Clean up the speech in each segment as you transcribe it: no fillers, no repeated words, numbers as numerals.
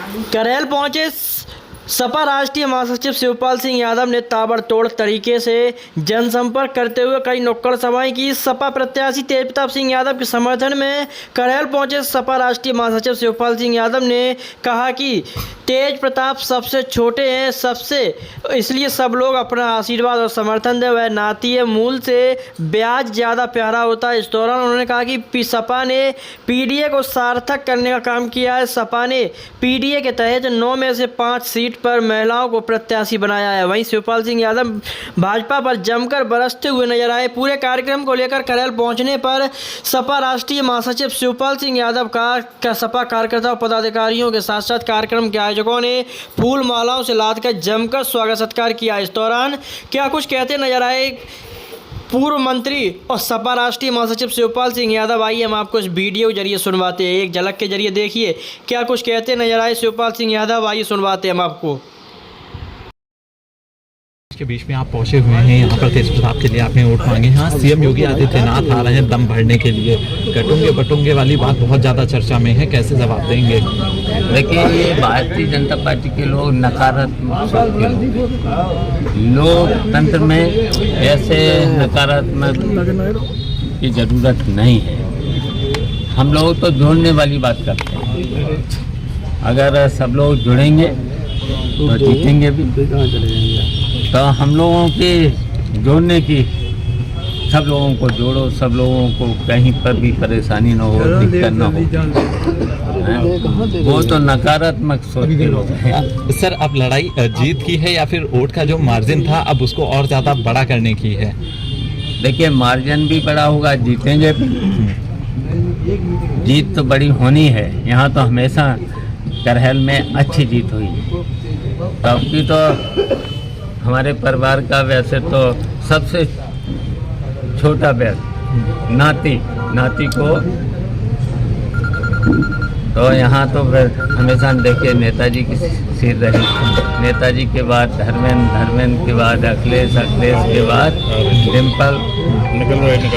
करेल पहुंचे सपा राष्ट्रीय महासचिव शिवपाल सिंह यादव ने ताबड़तोड़ तरीके से जनसंपर्क करते हुए कई नुक्कड़ सभाएं की। सपा प्रत्याशी तेजप्रताप सिंह यादव के समर्थन में करेल पहुंचे सपा राष्ट्रीय महासचिव शिवपाल सिंह यादव ने कहा कि तेज प्रताप सबसे छोटे हैं, सबसे इसलिए सब लोग अपना आशीर्वाद और समर्थन दें। वह नातीय मूल से ब्याज ज़्यादा प्यारा होता है। इस दौरान उन्होंने कहा कि सपा ने पीडीए को सार्थक करने का काम किया है। सपा ने पीडीए के तहत 9 में से 5 सीट पर महिलाओं को प्रत्याशी बनाया है। वहीं शिवपाल सिंह यादव भाजपा पर जमकर बरसते हुए नजर आए। पूरे कार्यक्रम को लेकर करेल पहुंचने पर सपा राष्ट्रीय महासचिव शिवपाल सिंह यादव का सपा कार्यकर्ताओं पदाधिकारियों के साथ साथ कार्यक्रम के आयोजकों ने फूल मालाओं से लादकर जमकर स्वागत सत्कार किया। इस दौरान क्या कुछ कहते नजर आए पूर्व मंत्री और सपा राष्ट्रीय महासचिव शिवपाल सिंह यादव, आइए हम आपको इस वीडियो के जरिए सुनवाते हैं। एक झलक के जरिए देखिए क्या कुछ कहते नजर आए शिवपाल सिंह यादव, आइए सुनवाते हैं हम आपको। के बीच में आप पहुंचे हुए हैं यहाँ पर तेज प्रताप के लिए आपने वोट मांगे। हाँ, सीएम योगी आदित्यनाथ आ रहे हैं दम भरने के लिए। कटोंगे बटोंगे वाली बात बहुत ज़्यादा चर्चा में है, कैसे जवाब देंगे? देखिए, ये भारतीय जनता पार्टी के लोग नकारात्मक सोच के लोग, लोकतंत्र में ऐसे नकारात्मक की जरूरत नहीं है। हम लोग तो जोड़ने वाली बात करते हैं। अगर सब लोग जुड़ेंगे तो जीतेंगे भी। तो हम लोगों के जोड़ने की, सब लोगों को जोड़ो, सब लोगों को कहीं पर भी परेशानी न हो, दिक्कत न हो। वो तो नकारात्मक सोच के लोग हैं। सर, अब लड़ाई जीत की है या फिर वोट का जो मार्जिन था अब उसको और ज़्यादा बड़ा करने की है? देखिए, मार्जिन भी बड़ा होगा, जीतेंगे भी। जीत तो बड़ी होनी है। यहाँ तो हमेशा करहल में अच्छी जीत हुई है। तब की तो हमारे परिवार का वैसे तो सबसे छोटा बेटा नाती को तो यहाँ तो हमेशा देखिए नेताजी की सीट रही। नेताजी के बाद धर्मेंद्र के बाद अखिलेश के बाद डिम्पल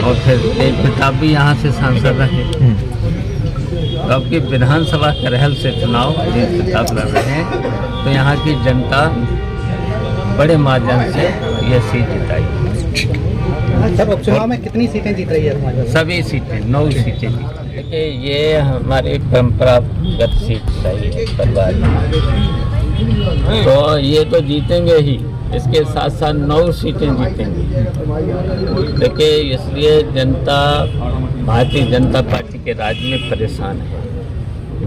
और फिर तेज प्रताप भी यहाँ से सांसद रहे। तो अब की विधानसभा करहल से चुनाव तेज प्रताप लड़ रहे हैं, तो यहाँ की जनता बड़े मार्जिन से ये सीट जिताई। सर, उपचुनाव में कितनी सीटें जीत रही है? सभी सीटें 9 सीटें जीत। देखिए, ये हमारी परंपरागत सीट रही है परिवार में, तो ये तो जीतेंगे ही। इसके साथ साथ 9 सीटें जीतेंगे। देखिए, इसलिए जनता भारतीय जनता पार्टी के राज में परेशान है।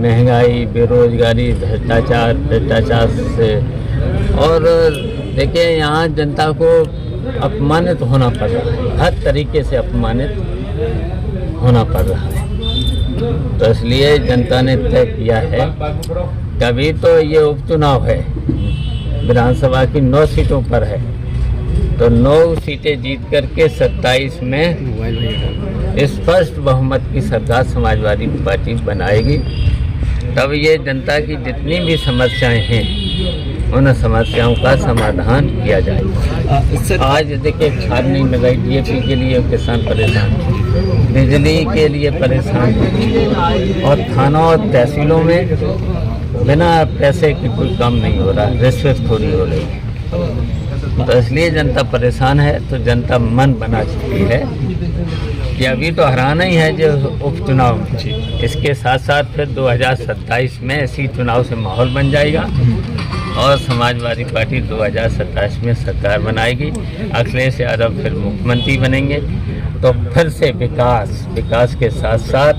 महंगाई, बेरोजगारी, भ्रष्टाचार से, और देखिए यहाँ जनता को अपमानित होना पड़ रहा है, हर तरीके से अपमानित होना पड़ रहा है। तो इसलिए जनता ने तय किया है, कभी तो ये उपचुनाव है, विधानसभा की 9 सीटों पर है, तो 9 सीटें जीत करके 27 में स्पष्ट बहुमत की सरकार समाजवादी पार्टी बनाएगी। तब ये जनता की जितनी भी समस्याएं हैं उन समस्याओं का समाधान किया जाएगा। आज देखिए, खाद नहीं लगाई, डीएपी के लिए किसान परेशान, बिजली के लिए परेशान, और थानों और तहसीलों में बिना पैसे के कोई काम नहीं हो रहा, रिश्वतखोरी हो रही है। तो इसलिए जनता परेशान है। तो जनता मन बना चुकी है कि अभी तो हराना ही है जो उपचुनाव में। इसके साथ साथ फिर 2027 में ऐसी चुनाव से माहौल बन जाएगा और समाजवादी पार्टी 2027 में सरकार बनाएगी। अखिलेश यादव फिर मुख्यमंत्री बनेंगे। तो फिर से विकास के साथ साथ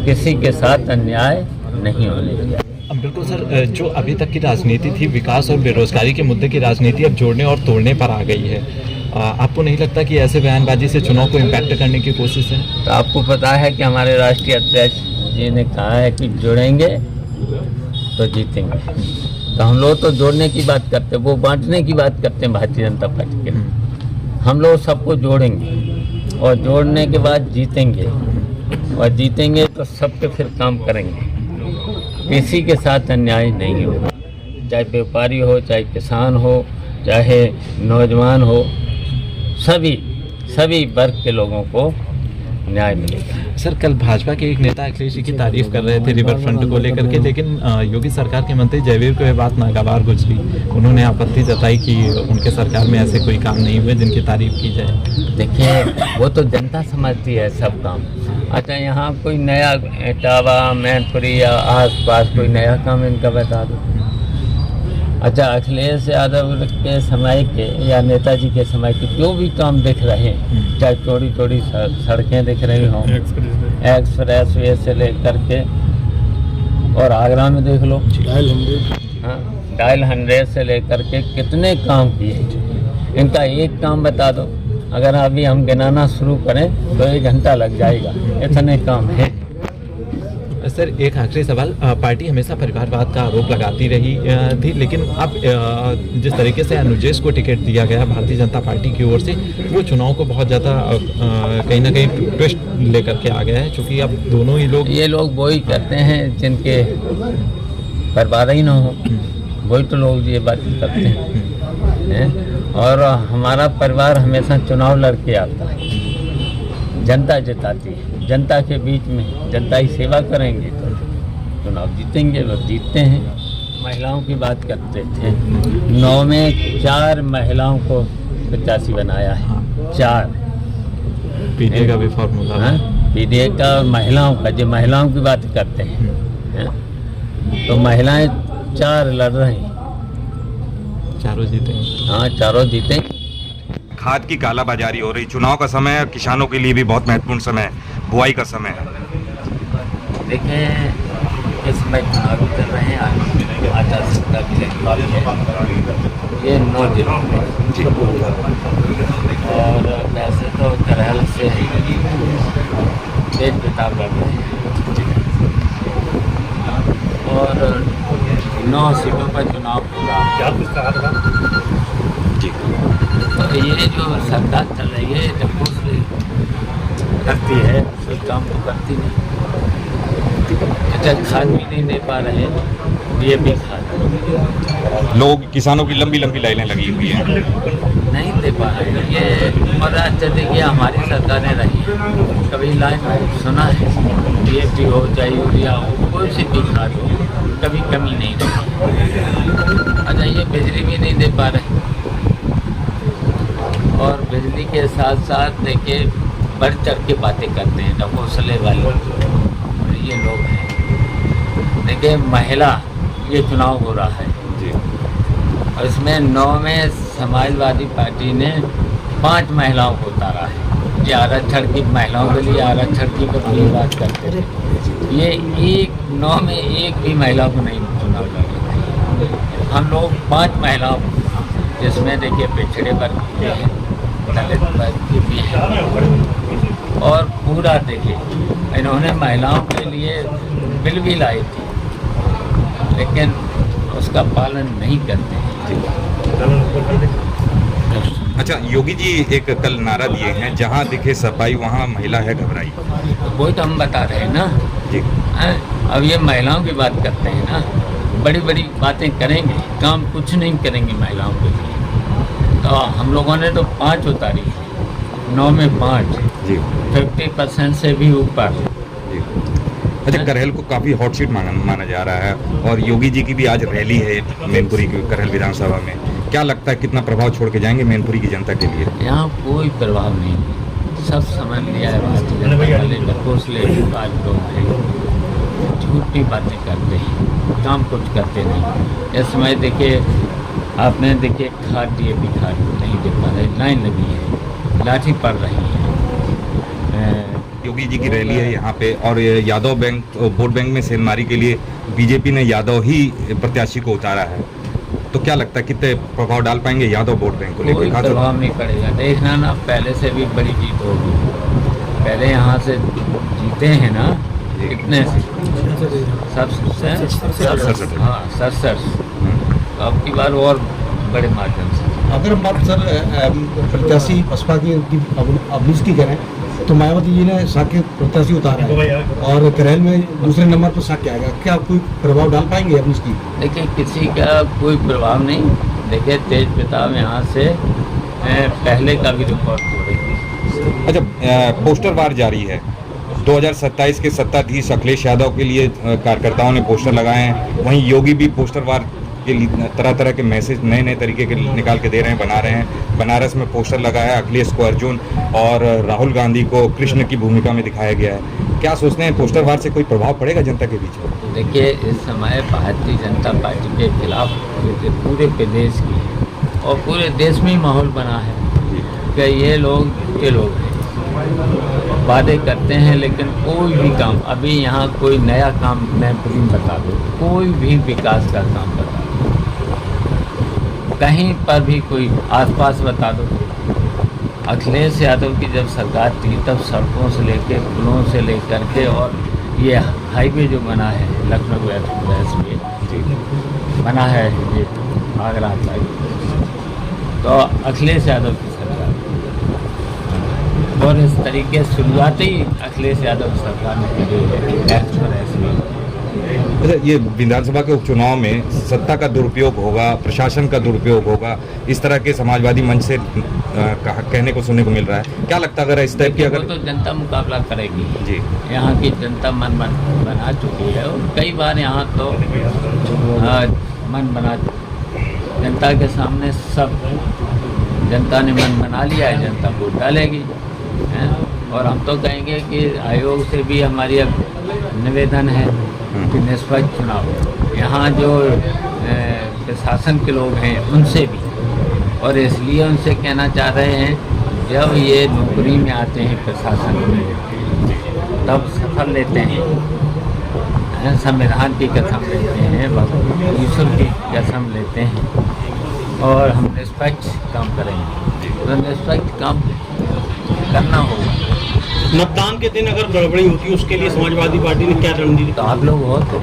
किसी के साथ अन्याय नहीं होने दिया। बिल्कुल सर, जो अभी तक की राजनीति थी विकास और बेरोजगारी के मुद्दे की राजनीति अब जोड़ने और तोड़ने पर आ गई है। आपको नहीं लगता कि ऐसे बयानबाजी से चुनाव को इम्पैक्ट करने की कोशिश है? तो आपको पता है कि हमारे राष्ट्रीय अध्यक्ष जी ने कहा है कि जुड़ेंगे तो जीतेंगे। तो हम लोग तो जोड़ने की बात करते हैं, वो बांटने की बात करते हैं भारतीय जनता पार्टी के। हम लोग सबको जोड़ेंगे और जोड़ने के बाद जीतेंगे, और जीतेंगे तो सब पे फिर काम करेंगे। किसी के साथ अन्याय नहीं होगा, चाहे व्यापारी हो, चाहे किसान हो, चाहे नौजवान हो, सभी वर्ग के लोगों को न्याय मिलेगा। सर, कल भाजपा के एक नेता अखिलेश जी की तारीफ कर रहे थे रिवर फ्रंट को लेकर के, लेकिन योगी सरकार के मंत्री जयवीर को यह बात नागवार गुजरी। उन्होंने आपत्ति जताई कि उनके सरकार में ऐसे कोई काम नहीं हुए जिनकी तारीफ की जाए। देखिए, वो तो जनता समझती है सब काम। अच्छा, यहाँ कोई नया इटावा, मैनपुरी या आस पास कोई नया काम इनका बता दो। अच्छा, अखिलेश यादव के समय के या नेताजी के समय के जो भी काम दिख रहे हैं, चाहे चौड़ी चौड़ी सड़कें दिख रही हों, एक्सप्रेस वे से लेकर के, और आगरा में देख लो, डायल 100 से लेकर के कितने काम किए। इनका एक काम बता दो, अगर अभी हम गिनाना शुरू करें तो 1 घंटा लग जाएगा, इतने काम है। सर, एक आखिरी सवाल। पार्टी हमेशा परिवारवाद का आरोप लगाती रही थी, लेकिन अब जिस तरीके से अनुजेश को टिकट दिया गया भारतीय जनता पार्टी की ओर से, वो चुनाव को बहुत ज़्यादा कहीं ना कहीं ट्विस्ट लेकर के आ गया है, क्योंकि अब दोनों ही लोग, ये लोग वही करते हैं जिनके परिवार ही ना हो, वही तो लोग ये बात करते हैं। और हमारा परिवार हमेशा चुनाव लड़के आता है, जनता जिताती है। जनता के बीच में जनता ही सेवा करेंगे तो चुनाव जीतेंगे, वो जीतते हैं। महिलाओं की बात करते थे, 9 में 4 महिलाओं को प्रत्याशी बनाया है, 4। पीडीए का भी फॉर्मूला है, पीडीए का, महिलाओं का, जो महिलाओं की बात करते हैं, तो महिलाएं 4 लड़ रही हैं, चारों जीतेंगे। हाँ, चारों जीतेंगे। खाद की कालाबाजारी हो रही, चुनाव का समय है, किसानों के लिए भी बहुत महत्वपूर्ण समय है, बुआई का समय है। देखिए, इस समय चुनाव कर रहे हैं, आचार संहिता की देखभाल है, ये 9 जिलों में, और वैसे तो करहल से तेज प्रताप लड़ रहे हैं, और 9 सीटों पर चुनाव होगा। तो ये जो सरकार चल रही है, जब करती है तो काम तो करती नहीं। अच्छा, खाद भी नहीं दे पा रहे, ये भी खाद लोग, किसानों की लंबी लंबी लाइनें लगी हुई हैं, नहीं दे पा रहे। ये और अच्छा देखिए, हमारी सरकारें रही हैं, कभी लाइन सुना है, DAP हो चाहे यूरिया हो, कोई सी भी खाद हो, कभी कमी नहीं रही। अच्छा, ये बिजली भी नहीं दे पा रहे, और बिजली के साथ साथ देखिए बढ़ चढ़ के बातें करते हैं, ढकोसले वाले ये लोग हैं। देखिए, महिला, ये चुनाव हो रहा है जी, और इसमें 9 में समाजवादी पार्टी ने 5 महिलाओं को उतारा है। ये आरक्षण की, महिलाओं के लिए आरक्षण की कभी बात करते थे, ये 9 में एक भी महिला को नहीं चुनाव लड़ा। हम लोग 5 महिलाओं, जिसमें देखिए पिछड़े वर्ग के हैं, दलित वर्ग के भी हैं, और पूरा देखिए इन्होंने महिलाओं के लिए बिल भी लाई थी, लेकिन उसका पालन नहीं करते हैं। अच्छा, योगी जी एक कल नारा दिए हैं, जहां दिखे सफाई वहां महिला है घबराई। तो वही तो हम बता रहे हैं ना जी। अब ये महिलाओं की बात करते हैं ना, बड़ी बड़ी बातें करेंगे, काम कुछ नहीं करेंगे महिलाओं के लिए। तो हम लोगों ने तो 5 उतारी, 9 में 5 जी, 50% से भी ऊपर। जी। अच्छा, करहल को काफ़ी हॉट सीट माना जा रहा है, और योगी जी की भी आज रैली है मैनपुरी की करहल विधानसभा में। क्या लगता है कितना प्रभाव छोड़ के जाएंगे मैनपुरी की जनता के लिए? यहाँ कोई प्रभाव नहीं, सब समझ लिया है, भारतीय जनता वाले ढकोसले आज लोग हैं, झूठी बातें करते हैं, काम कुछ करते नहीं। इस समय देखिए, आपने देखिए खाद DAP खाद नहीं दे पा रहे, लाइन लगी है, लाठी पड़ रही है। योगी जी की रैली है यहाँ पे, और यादव बैंक वोट बैंक में सेंधमारी के लिए बीजेपी ने यादव ही प्रत्याशी को उतारा है, तो क्या लगता है कितने प्रभाव डाल पाएंगे यादव वोट बैंक को कोई लेकर? प्रभाव नहीं पड़ेगा, देखना ना, पहले से भी बड़ी जीत होगी। पहले यहाँ से जीते हैं ना, कितने से 67, हाँ 67, तो अब की बार और बड़े माध्यम से। अगर हम बात सर प्रत्याशी बसपा की अबलिस की करें, तो मायावती जी ने साके प्रत्याशी उतारा है, और करहल में दूसरे नंबर पर साके आएगा, क्या कोई प्रभाव डाल पाएंगे अबलिस की? देखिए, किसी का कोई प्रभाव नहीं। देखिए, तेज प्रताप यहाँ से पहले का भी रिकॉर्ड तोड़ेगी, अच्छा, पोस्टर वार जारी है। 2027 के सत्ताधीश अखिलेश यादव के लिए कार्यकर्ताओं ने पोस्टर लगाए हैं, वहीं योगी भी पोस्टर वार के लिए तरह तरह के मैसेज नए नए तरीके के निकाल के दे रहे हैं, बना रहे हैं। बनारस में पोस्टर लगाया, अखिलेश को अर्जुन और राहुल गांधी को कृष्ण की भूमिका में दिखाया गया है। क्या सोचते हैं, पोस्टर वार से कोई प्रभाव पड़ेगा जनता के बीच में? देखिए, इस समय भारतीय जनता पार्टी के खिलाफ पूरे प्रदेश की और पूरे देश में ही माहौल बना है कि ये लोग हैं, वादे करते हैं लेकिन कोई भी काम, अभी यहाँ कोई नया काम मैं बता दूँ, कोई भी विकास का काम बता दो, कहीं पर भी कोई आसपास बता दो। अखिलेश यादव की जब सरकार थी तब सड़कों से लेकर, पुलों से लेकर के, और ये हाईवे जो बना है लखनऊ एक्सप्रेस वे बना है, ये आगरा तक, तो अखिलेश यादव की सरकार, और इस तरीके शुरुआती अखिलेश यादव सरकार ने की है एक्सप्रेस वे। अच्छा, ये विधानसभा के उपचुनाव में सत्ता का दुरुपयोग होगा, प्रशासन का दुरुपयोग होगा, इस तरह के समाजवादी मंच से कहने को सुनने को मिल रहा है। क्या लगता है अगर इस टाइप की अगर तो जनता मुकाबला करेगी जी, यहाँ की जनता मन बना चुकी है, और कई बार यहाँ तो मन बना, जनता के सामने सब जनता ने मन बना लिया है, जनता वोट डालेगी। और हम तो कहेंगे कि आयोग से भी हमारी अब निवेदन है कि निष्पक्ष चुनाव, यहाँ जो प्रशासन के लोग हैं उनसे भी, और इसलिए उनसे कहना चाह रहे हैं, जब ये नौकरी में आते हैं प्रशासन में तब सफल लेते हैं, संविधान की कसम लेते हैं, ईश्वर की कसम लेते हैं, और हम निष्पक्ष काम करेंगे, तो निष्पक्ष काम करना होगा। मतदान के दिन अगर गड़बड़ी होती है उसके लिए समाजवादी पार्टी ने क्या रणनीति? तो आप लोग हो तो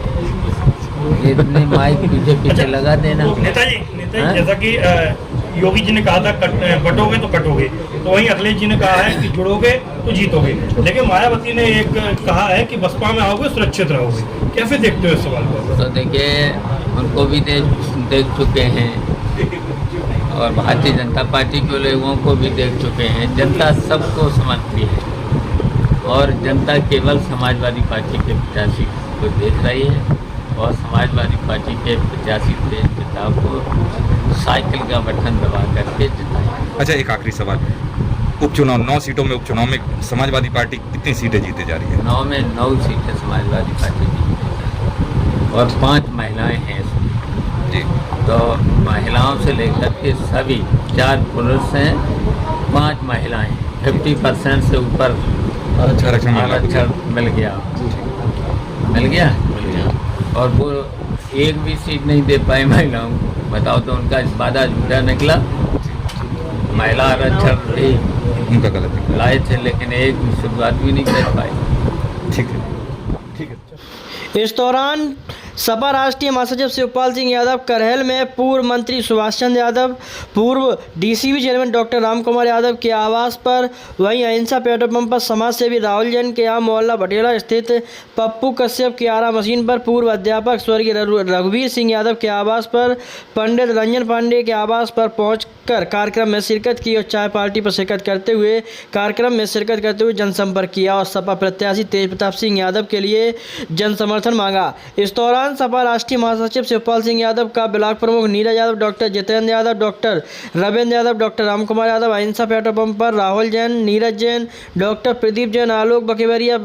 इतने माइक पीछे लगा देना। नेताजी जैसा कि योगी जी ने कहा था बटोगे तो कटोगे, तो वहीं अखिलेश जी ने कहा है कि जुड़ोगे तो जीतोगे, लेकिन मायावती ने एक कहा है कि बसपा में आओगे सुरक्षित रहोगे। कैसे देखते हो इस सवाल को? तो देखिए, उनको भी देख चुके हैं, और भारतीय जनता पार्टी के लोगों को भी देख चुके हैं। जनता सबको समझती है, और जनता केवल समाजवादी पार्टी के प्रत्याशी को देख रही है, और समाजवादी पार्टी के प्रत्याशी तेज प्रताप को साइकिल का बटन दबा करके जिताए। अच्छा, एक आखिरी सवाल, उपचुनाव 9 सीटों में उपचुनाव में समाजवादी पार्टी कितनी सीटें जीते जा रही है? 9 में 9 सीटें समाजवादी पार्टी जीते जा रही है, और 5 महिलाएं हैं इसमें जी। तो महिलाओं से लेकर के सभी 4 पुरुष हैं, 5 महिलाएं, 50% से ऊपर आरक्षण मिल गया, और वो एक भी सीट नहीं दे पाए महिलाओं को। बताओ तो उनका वादा झूठा निकला। महिला आरक्षण भी उनका गलत लाए थे, लेकिन एक भी शुरुआत भी नहीं कर पाए। ठीक है। इस दौरान सपा राष्ट्रीय महासचिव शिवपाल सिंह यादव, करहल में पूर्व मंत्री सुभाष चंद्र यादव, पूर्व DCB chairman doctor Ram Kumar Yadav के आवास पर, वहीं अहिंसा पेट्रोल पंप पर समाज सेवी राहुल जैन के यहाँ मोहल्ला भटेला स्थित पप्पू कश्यप की आरा मशीन पर, पूर्व अध्यापक स्वर्गीय रघुवीर सिंह यादव के आवास पर, पंडित रंजन पांडे के आवास पर पहुंचकर कार्यक्रम में शिरकत की, और चाय पार्टी पर शिरकत करते हुए जनसंपर्क किया, और सपा प्रत्याशी तेज प्रताप सिंह यादव के लिए जन समर्थन मांगा। इस दौरान सपा राष्ट्रीय महासचिव शिवपाल सिंह यादव का ब्लॉक प्रमुख Neeraj Yadav, doctor Jitendra Yadav, doctor Ravindra Yadav, doctor Ram Kumar Yadav, अहिंसा पेट्रोल पंप पर राहुल जैन, नीरज जैन, डॉक्टर प्रदीप जैन, आलोक बकेवरिया,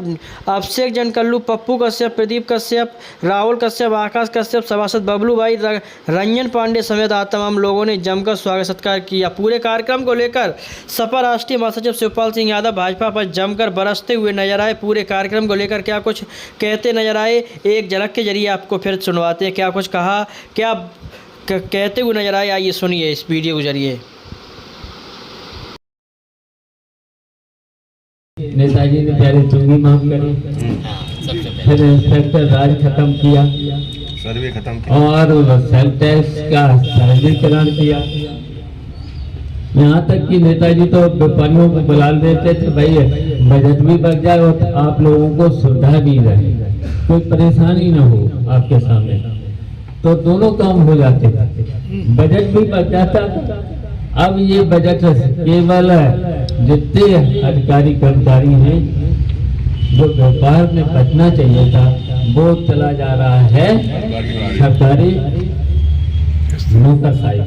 अभिषेक जैन कल्लू, पप्पू कश्यप, प्रदीप कश्यप, राहुल कश्यप, आकाश कश्यप, सभासद बबलू भाई, रंजन पांडे समेत तमाम लोगों ने जमकर स्वागत सत्कार किया। पूरे कार्यक्रम को लेकर सपा राष्ट्रीय महासचिव शिवपाल सिंह यादव भाजपा पर जमकर बरसते हुए नजर आए। पूरे कार्यक्रम को लेकर क्या कुछ कहते नजर आए, एक झलक के जरिए आपको फिर सुनवाते हैं। क्या कुछ कहा, क्या कहते हुए नजर आए, आइए सुनिए इस वीडियो के जरिए। नेताजी ने पहले चुंगी माफ करी, फिर इंस्पेक्टर राज खत्म किया, सर्वे खत्म किया, और सेल टैक्स का सरलीकरण किया। यहाँ तक कि नेताजी तो व्यापारियों को बुला देते थे, भाई बजट भी बढ़ जाए और आप लोगों को सुविधा भी रहे, कोई परेशानी ना हो आपके सामने, तो दोनों काम हो जाते थे, बजट भी बढ़ जाता था। अब ये बजट केवल जितने अधिकारी कर्मचारी हैं, जो व्यापार में बचना चाहिए था वो चला जा रहा है सरकारी नौकरशाही।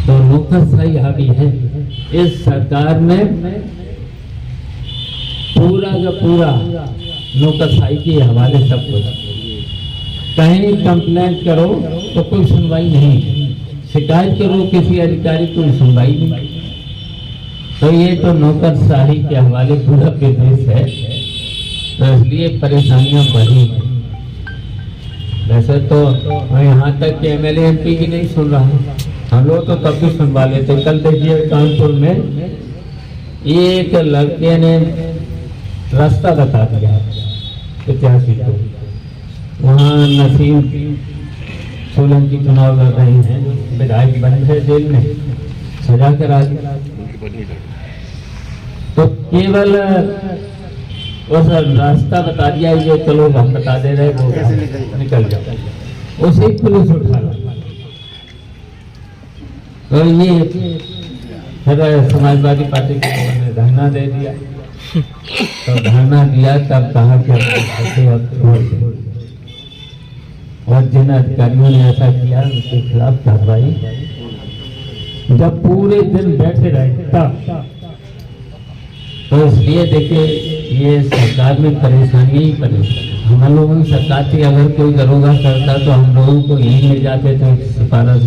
तो नौकरशाही हावी है इस सरकार में, पूरा का पूरा नौकरशाही के हवाले सब कुछ। कहीं कंप्लेंट करो तो कोई सुनवाई नहीं, शिकायत करो किसी अधिकारी कोई सुनवाई नहीं। तो ये तो नौकरशाही के हवाले पूरा प्रदेश है, तो इसलिए परेशानियां बढ़ी हैं। वैसे तो यहाँ तक कि एमएलए एमपी की नहीं सुन रहा है, हम लोग तो तब भी सुनवा लेते। कल देखिए कानपुर में एक लड़के ने रास्ता बता दिया प्रत्याशी को, वहाँ नसीम सोलंकी चुनाव लड़ रहे हैं, विधायक बंद है जेल में, सजा करा दिया। तो केवल उस रास्ता बता दिया, ये चलो हम बता दे रहे वो निकल जाओ, उसे पुलिस उठा ला। तो ये फिर समाजवादी पार्टी के लोगों ने धरना दे दिया। तो धरना दिया तब कहा कि और जिन अधिकारियों ने ऐसा किया उनके खिलाफ कार्रवाई। जब पूरे दिन बैठे रहे तब, तो इसलिए देखिए ये सरकार में परेशानी ही परेशानी। हम लोगों की सरकार थी, अगर कोई दरोगा करता तो हम लोगों को यही ले जाते थे सिफारिश,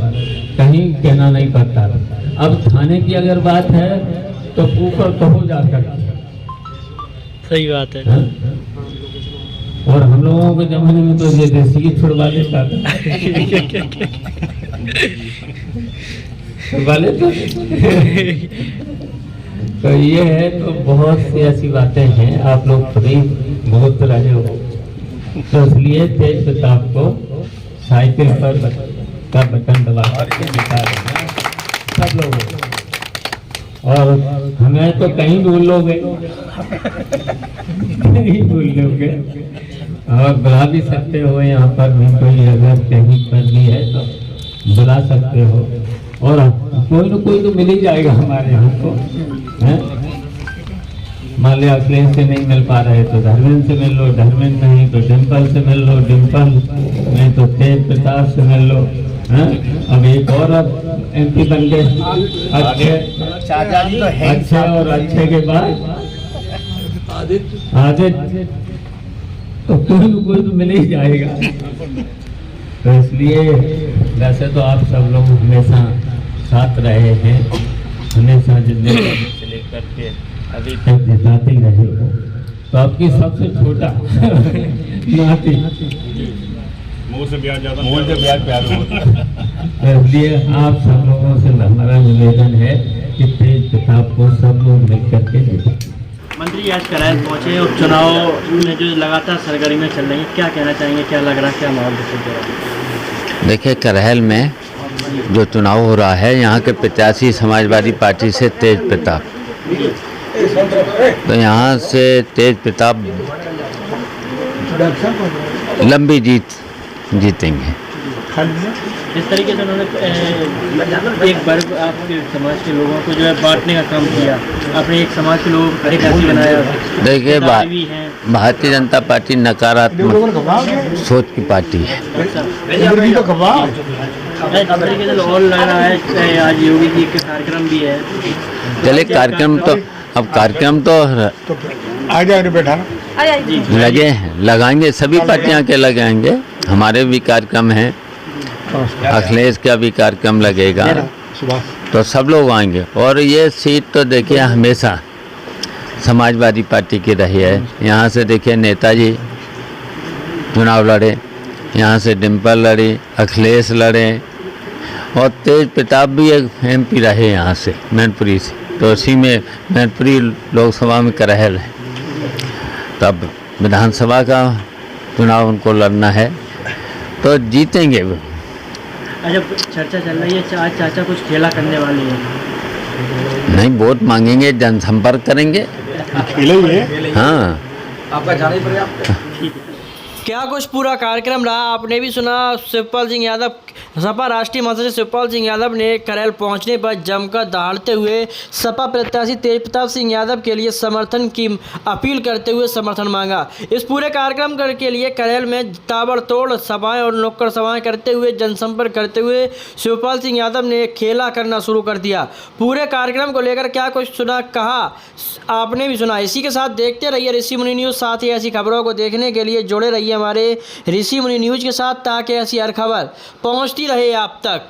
कहीं कहना नहीं पड़ता। अब थाने की अगर बात है तो ऊपर तो हो जाकर, सही बात है। और हम लोगों के जमाने में तो ये देसी ही छुड़वा लेता था छुड़वा लेते। तो ये है, तो बहुत सी ऐसी बातें हैं, आप लोग खुद ही बहुत रहे हो। तो इसलिए तेज प्रताप को साइकिल पर का बटन दबा करके बिठा देना सब लोगों। और हमें तो कहीं भूल लोगे कहीं भूल लोगे, और बुला भी सकते हो, यहाँ पर भी कोई अगर कहीं पर भी है तो बुला सकते हो। और कोई न कोई तो मिल ही जाएगा हमारे यहाँ को, मान लिया अखिलेश से नहीं मिल पा रहे तो धर्मेंद्र से मिल लो, धर्मेंद्र नहीं तो डिम्पल से मिल लो, डिम्पल नहीं तो तेज प्रताप से मिल लो। अब एक और अब एमपी बन गए अच्छे और अच्छे के बाद आदित्य, तो कोई न कोई तो मिल ही जाएगा। तो इसलिए वैसे तो आप सब लोग हमेशा साथ रहे हैं, हमेशा जिंदगी से लेकर के अभी तक जिताते ही रहे हो। तो आपकी सबसे छोटा नाती मुंह से ब्याज प्यार होता तो इसलिए आप सब लोगों से हमारा निवेदन है कि तेज प्रताप को सब लोग मिलकर के जिताएं। मंत्री आज करैल पहुंचे, उपचुनाव में जो लगातार सरगर्मियां चल रही हैं, क्या कहना चाहेंगे, क्या लग रहा है, क्या माहौल दिखाई दे रहा है? देखिए करहल में जो चुनाव हो रहा है, यहाँ के प्रत्याशी समाजवादी पार्टी से तेज प्रताप, तो यहाँ से तेज प्रताप लंबी जीतेंगे। इस तरीके से उन्होंने एक वर्ग आपके समाज के लोगों को जो है बांटने का काम किया, अपने एक समाज के लोगों को प्रत्याशी बनाया। देखिए भारतीय जनता पार्टी नकारात्मक सोच की पार्टी है। इस तरीके से और लग रहा है आज योगी जी के कार्यक्रम भी है। चले कार्यक्रम तो अब कार्यक्रम तो आ जाए बेटा लगे लगाएंगे, सभी पार्टियां के लगाएंगे, हमारे भी कार्यक्रम हैं, अखिलेश का भी कार्यक्रम लगेगा, तो सब लोग आएंगे। और ये सीट तो देखिए हमेशा समाजवादी पार्टी की रही है। यहाँ से देखिए नेताजी चुनाव लड़े, यहाँ से डिम्पल लड़ी, अखिलेश लड़े, और तेज प्रताप भी एक एमपी रहे यहाँ से मैनपुरी से, तो उसी में मैनपुरी लोकसभा में करहल है, तब विधानसभा का चुनाव उनको लड़ना है तो जीतेंगे वो। अच्छा, चर्चा चल रही है आज चाचा कुछ खेला करने वाले हैं? नहीं, वोट मांगेंगे, जनसंपर्क करेंगे। है हाँ, आपका जाना ही पड़ेगा। क्या कुछ पूरा कार्यक्रम रहा, आपने भी सुना। शिवपाल सिंह यादव, सपा राष्ट्रीय महासचिव शिवपाल सिंह यादव ने करेल पहुंचने पर जमकर दहाड़ते हुए सपा प्रत्याशी तेज प्रताप सिंह यादव के लिए समर्थन की अपील करते हुए समर्थन मांगा। इस पूरे कार्यक्रम के लिए करेल में ताबड़तोड़ सभाएं और नुक्कड़ सभाएं करते हुए जनसंपर्क करते हुए शिवपाल सिंह यादव ने खेला करना शुरू कर दिया। पूरे कार्यक्रम को लेकर क्या कुछ सुना, कहा, आपने भी सुना। इसी के साथ देखते रहिए ऋषि मुनि न्यूज़। साथ ही ऐसी खबरों को देखने के लिए जुड़े रहिए हमारे ऋषि मुनि न्यूज़ के साथ, ताकि ऐसी हर खबर पहुंचती रहे आप तक।